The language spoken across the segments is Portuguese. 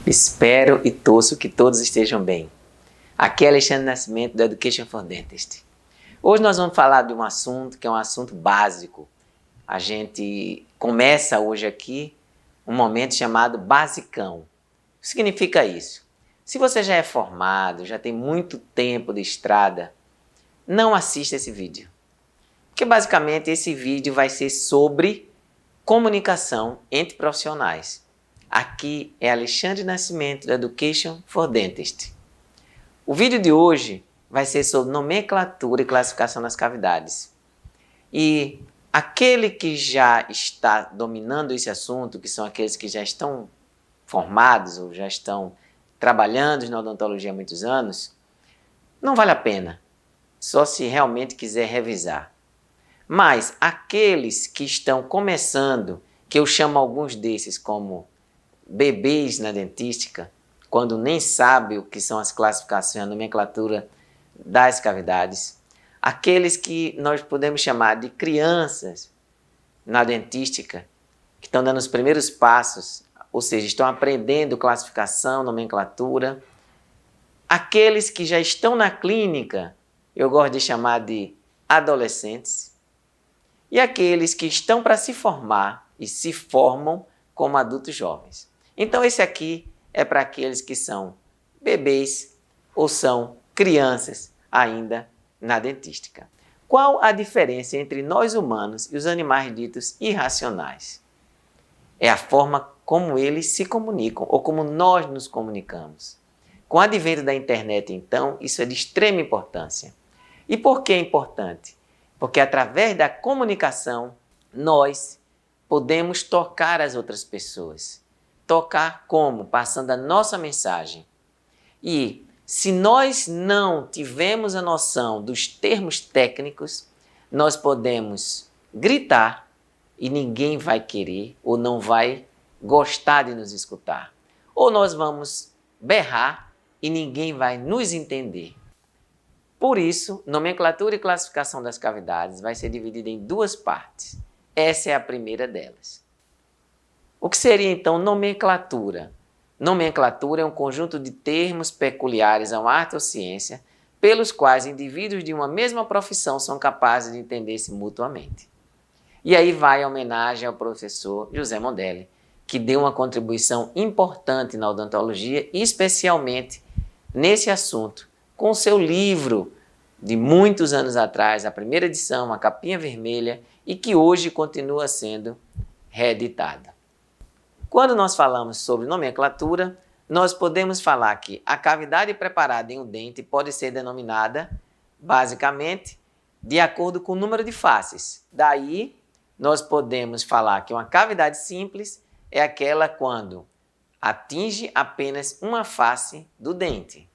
Espero e torço que todos estejam bem. Aqui é Alexandre Nascimento, do Education for Dentist. Hoje nós vamos falar de um assunto que é um assunto básico. A gente começa hoje aqui um momento chamado basicão. O que significa isso? Se você já é formado, já tem muito tempo de estrada, não assista esse vídeo. Porque basicamente esse vídeo vai ser sobre comunicação entre profissionais. Aqui é Alexandre Nascimento, do Education for Dentist. O vídeo de hoje vai ser sobre nomenclatura e classificação das cavidades. E aquele que já está dominando esse assunto, que são aqueles que já estão formados ou já estão trabalhando na odontologia há muitos anos, não vale a pena, só se realmente quiser revisar. Mas aqueles que estão começando, que eu chamo alguns desses como bebês na dentística, quando nem sabe o que são as classificações, a nomenclatura das cavidades, aqueles que nós podemos chamar de crianças na dentística, que estão dando os primeiros passos, ou seja, estão aprendendo classificação, nomenclatura, aqueles que já estão na clínica, eu gosto de chamar de adolescentes, e aqueles que estão para se formar e se formam como adultos jovens. Então esse aqui é para aqueles que são bebês ou são crianças ainda na dentística. Qual a diferença entre nós humanos e os animais ditos irracionais? É a forma como eles se comunicam ou como nós nos comunicamos. Com o advento da internet, então, isso é de extrema importância. E por que é importante? Porque através da comunicação, nós podemos tocar as outras pessoas. Tocar como? Passando a nossa mensagem. E se nós não tivermos a noção dos termos técnicos, nós podemos gritar e ninguém vai querer ou não vai gostar de nos escutar. Ou nós vamos berrar e ninguém vai nos entender. Por isso, nomenclatura e classificação das cavidades vai ser dividida em duas partes. Essa é a primeira delas. O que seria então nomenclatura? Nomenclatura é um conjunto de termos peculiares a uma arte ou ciência pelos quais indivíduos de uma mesma profissão são capazes de entender-se mutuamente. E aí vai a homenagem ao professor José Mondelli, que deu uma contribuição importante na odontologia, especialmente nesse assunto, com seu livro de muitos anos atrás, a primeira edição, a capinha vermelha, e que hoje continua sendo reeditada. Quando nós falamos sobre nomenclatura, nós podemos falar que a cavidade preparada em um dente pode ser denominada, basicamente, de acordo com o número de faces. Daí, nós podemos falar que uma cavidade simples é aquela quando atinge apenas uma face do dente.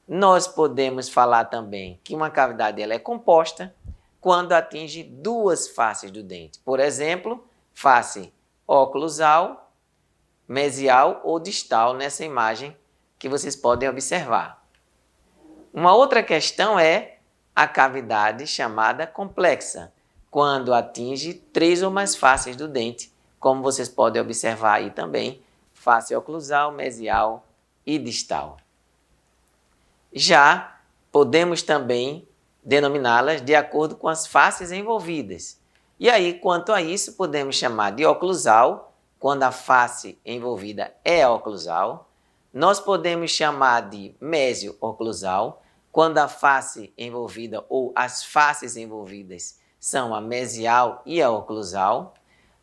Nós podemos falar também que uma cavidade ela é composta quando atinge duas faces do dente. Por exemplo, face oclusal, mesial ou distal nessa imagem que vocês podem observar. Uma outra questão é a cavidade chamada complexa, quando atinge três ou mais faces do dente, como vocês podem observar aí também, face oclusal, mesial e distal. Já podemos também denominá-las de acordo com as faces envolvidas. E aí, quanto a isso, podemos chamar de oclusal, quando a face envolvida é oclusal. Nós podemos chamar de mesio-oclusal, quando a face envolvida ou as faces envolvidas são a mesial e a oclusal.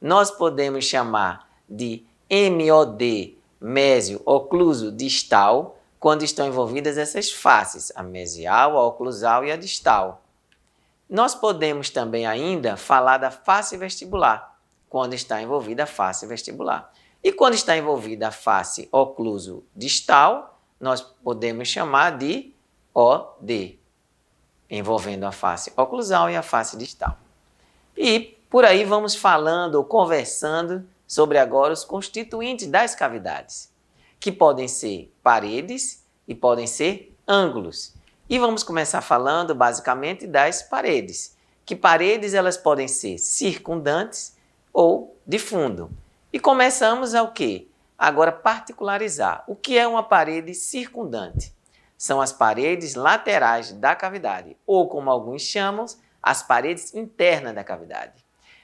Nós podemos chamar de MOD, mésio-ocluso distal, quando estão envolvidas essas faces, a mesial, a oclusal e a distal. Nós podemos também ainda falar da face vestibular, quando está envolvida a face vestibular. E quando está envolvida a face ocluso distal, nós podemos chamar de OD, envolvendo a face oclusal e a face distal. E por aí vamos falando ou conversando sobre agora os constituintes das cavidades, que podem ser paredes e podem ser ângulos. E vamos começar falando basicamente das paredes, que paredes elas podem ser circundantes ou de fundo. E começamos ao quê? agora particularizar. O que é uma parede circundante? São as paredes laterais da cavidade, ou como alguns chamam, as paredes internas da cavidade.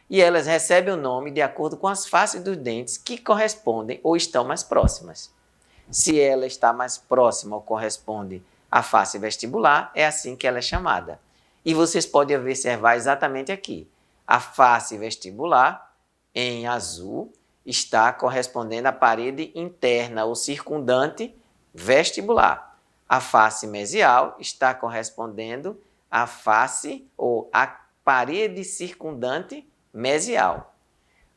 E elas recebem o nome de acordo com as faces dos dentes que correspondem ou estão mais próximas. Se ela está mais próxima ou corresponde à face vestibular, é assim que ela é chamada. E vocês podem observar exatamente aqui. A face vestibular, em azul, está correspondendo à parede interna ou circundante vestibular. A face mesial está correspondendo à face ou à parede circundante mesial.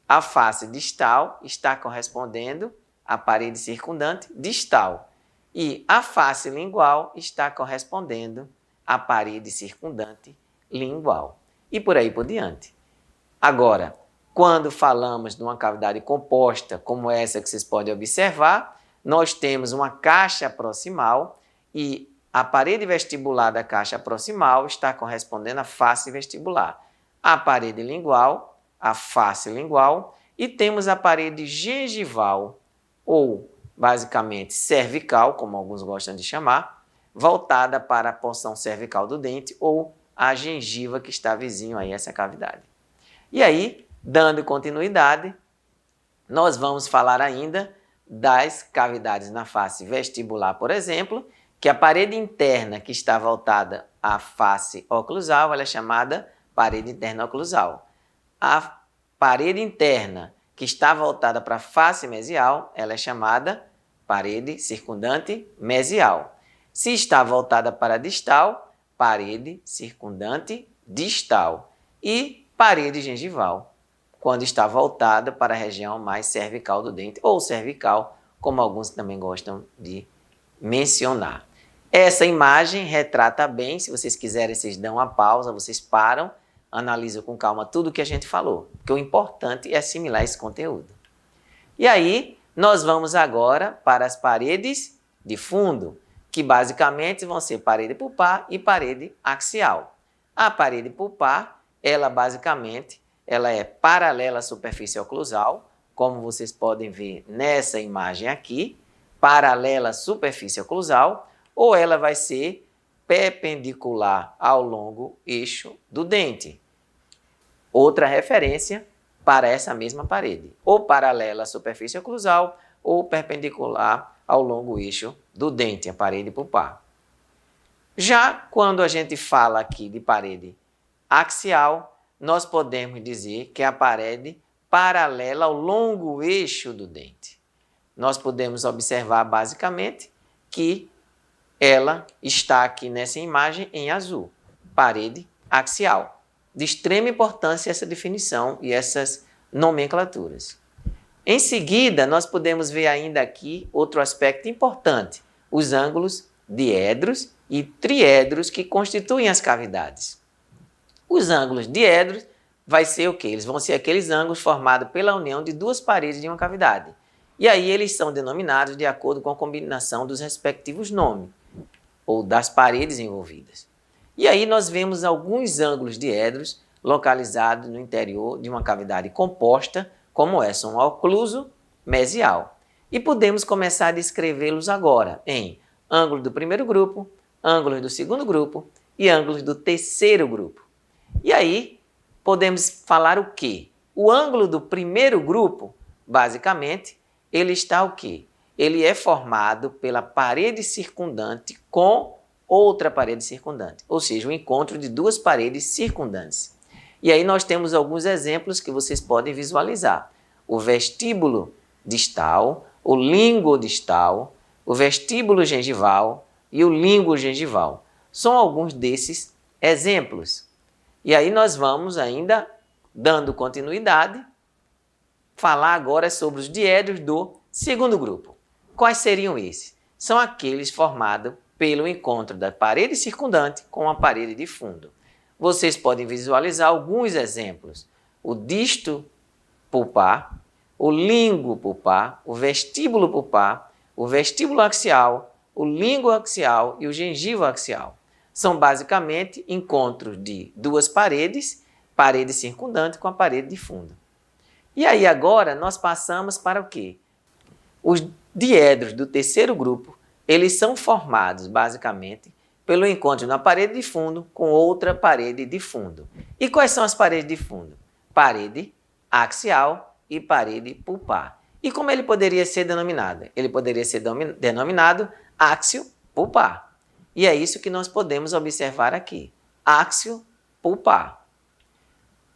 A face distal está correspondendo à parede circundante distal. E a face lingual está correspondendo à parede circundante lingual. E por aí por diante. Agora, quando falamos de uma cavidade composta, como essa que vocês podem observar, nós temos uma caixa proximal e a parede vestibular da caixa proximal está correspondendo à face vestibular. A parede lingual, a face lingual, e temos a parede gengival, ou basicamente cervical, como alguns gostam de chamar, voltada para a porção cervical do dente ou a gengiva que está vizinho a essa cavidade. E aí, dando continuidade, nós vamos falar ainda das cavidades na face vestibular, por exemplo, que a parede interna que está voltada à face oclusal, ela é chamada parede interna oclusal. A parede interna que está voltada para a face mesial, ela é chamada parede circundante mesial. Se está voltada para a distal, parede circundante distal. E parede gengival, quando está voltada para a região mais cervical do dente, ou cervical, como alguns também gostam de mencionar. Essa imagem retrata bem, se vocês quiserem, vocês dão uma pausa, vocês param, analisam com calma tudo o que a gente falou, porque o importante é assimilar esse conteúdo. E aí, nós vamos agora para as paredes de fundo, que basicamente vão ser parede pulpar e parede axial. A parede pulpar, ela basicamente, ela é paralela à superfície oclusal, como vocês podem ver nessa imagem aqui, paralela à superfície oclusal, ou ela vai ser perpendicular ao longo eixo do dente. Outra referência para essa mesma parede, ou paralela à superfície oclusal, ou perpendicular ao longo eixo do dente, a parede pulpar. Já quando a gente fala aqui de parede axial, nós podemos dizer que é a parede paralela ao longo eixo do dente. Nós podemos observar basicamente que ela está aqui nessa imagem em azul, parede axial. De extrema importância essa definição e essas nomenclaturas. Em seguida, nós podemos ver ainda aqui outro aspecto importante, os ângulos diedros e triedros que constituem as cavidades. Os ângulos diedros vai ser o quê? Eles vão ser aqueles ângulos formados pela união de duas paredes de uma cavidade. E aí eles são denominados de acordo com a combinação dos respectivos nomes, ou das paredes envolvidas. E aí nós vemos alguns ângulos diedros localizados no interior de uma cavidade composta, como essa, um ocluso mesial. E podemos começar a descrevê-los agora em ângulo do primeiro grupo, ângulos do segundo grupo e ângulos do terceiro grupo. E aí podemos falar o quê? O ângulo do primeiro grupo, basicamente, ele está o quê? Ele é formado pela parede circundante com outra parede circundante, ou seja, o encontro de duas paredes circundantes. E aí nós temos alguns exemplos que vocês podem visualizar. O vestíbulo distal, o língua distal, o vestíbulo gengival e o língua gengival. São alguns desses exemplos. E aí nós vamos ainda, dando continuidade, falar agora sobre os diedros do segundo grupo. Quais seriam esses? São aqueles formados pelo encontro da parede circundante com a parede de fundo. Vocês podem visualizar alguns exemplos. O disto pulpar, o língua pulpar, o vestíbulo pulpar, o vestíbulo axial, o língua axial e o gengivo axial. São basicamente encontros de duas paredes, parede circundante com a parede de fundo. E aí agora nós passamos para o quê? Os diedros do terceiro grupo, eles são formados basicamente pelo encontro na parede de fundo com outra parede de fundo. E quais são as paredes de fundo? Parede axial e parede pulpar. E como ele poderia ser denominado? Ele poderia ser denominado áxio pulpar. E é isso que nós podemos observar aqui, áxio pulpar.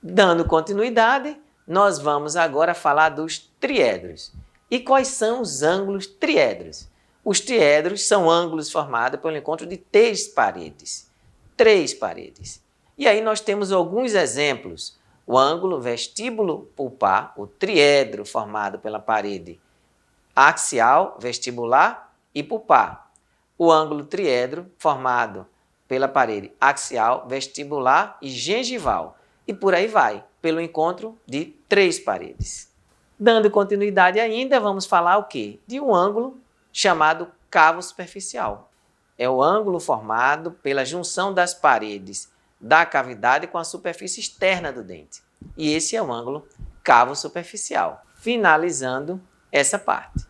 Dando continuidade, nós vamos agora falar dos triedros. E quais são os ângulos triedros? Os triedros são ângulos formados pelo encontro de três paredes. Três paredes. E aí nós temos alguns exemplos. O ângulo vestíbulo pulpar, o triedro formado pela parede axial, vestibular e pulpar. O ângulo triedro formado pela parede axial, vestibular e gengival. E por aí vai, pelo encontro de três paredes. Dando continuidade ainda, vamos falar o quê? De um ângulo chamado cavo superficial. É o ângulo formado pela junção das paredes da cavidade com a superfície externa do dente. E esse é o ângulo cavo superficial. Finalizando essa parte.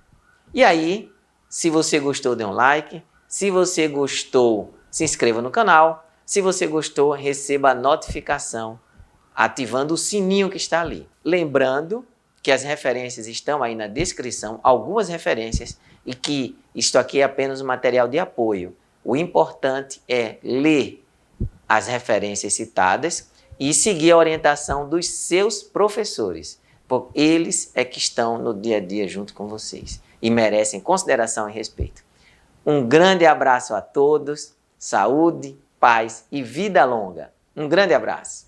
E aí, se você gostou, dê um like. Se você gostou, se inscreva no canal. Se você gostou, receba a notificação ativando o sininho que está ali. Lembrando que as referências estão aí na descrição, algumas referências, e que isto aqui é apenas um material de apoio. O importante é ler as referências citadas e seguir a orientação dos seus professores, porque eles é que estão no dia a dia junto com vocês e merecem consideração e respeito. Um grande abraço a todos, saúde, paz e vida longa. Um grande abraço.